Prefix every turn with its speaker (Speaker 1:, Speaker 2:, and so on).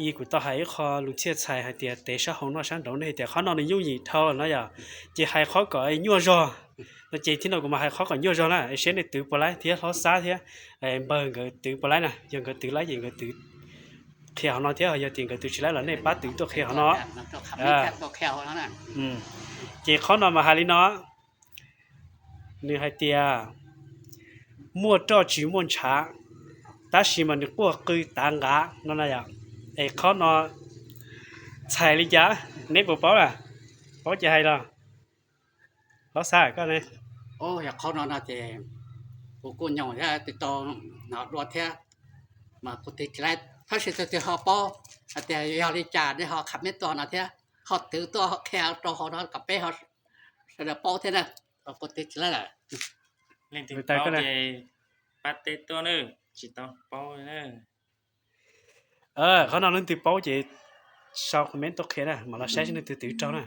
Speaker 1: อีกูต่อให้คอลูกเชี่ยชายให้เตียเตะชะหงนอชันโดนให้แต่เขานอนในยุ่งยีเท่านั้นอย่าจีให้เขาก็ไอ้ยั่วรอแล้วจีที่เราก็มาให้เขาก็ยั่วรอนะไอ้เช่นไอ้ตื้อปลายเทียเขาซาเทียไอ้เบิ่งก็ตื้อปลายนะยังก็ตื้อไรยังก็ตื้อเขียวเนาะเทียยังตีก็ตื้อชิแล้วล่ะเนี่ยป้าตื้อตัวเขียวเนาะ
Speaker 2: ตัวขับนี่แค่ตัวแควแล้วน่ะ
Speaker 1: จีเขานอนมาหาลิเนาะนี่ให้เตียมั่วจ่อจีมั่วช้าตาชิมันพวกคือต่างกะนั่นน่ะอย่าไอ้เขานอนใช่ลิจ้าเนี่ยปุ๊บป๊อล่ะป๊อจะให้เราเขาซาก็เนี่ย
Speaker 2: โอ้อยากเขานอนอาเจกูกูยองแท้ติดต่อหนอรถแท้มากูติดไรถ้าเสร็จจะเขาป้อแต่ยาลิจาได้เขาขับไม่ต่อนะแท้เขาถือตัวแควตัวเขานอนกับเป้เขาเสร็จป้อแท้น่ะกูติดแล้วแหละ
Speaker 3: เล่นถึงเป้าเจปัดเตตัวนึงจิตต้องเป้านึง
Speaker 1: เขานอนนึงตีป๊อจะsau comment tốt kia nè mà nó sẽ nên từ từ trong nè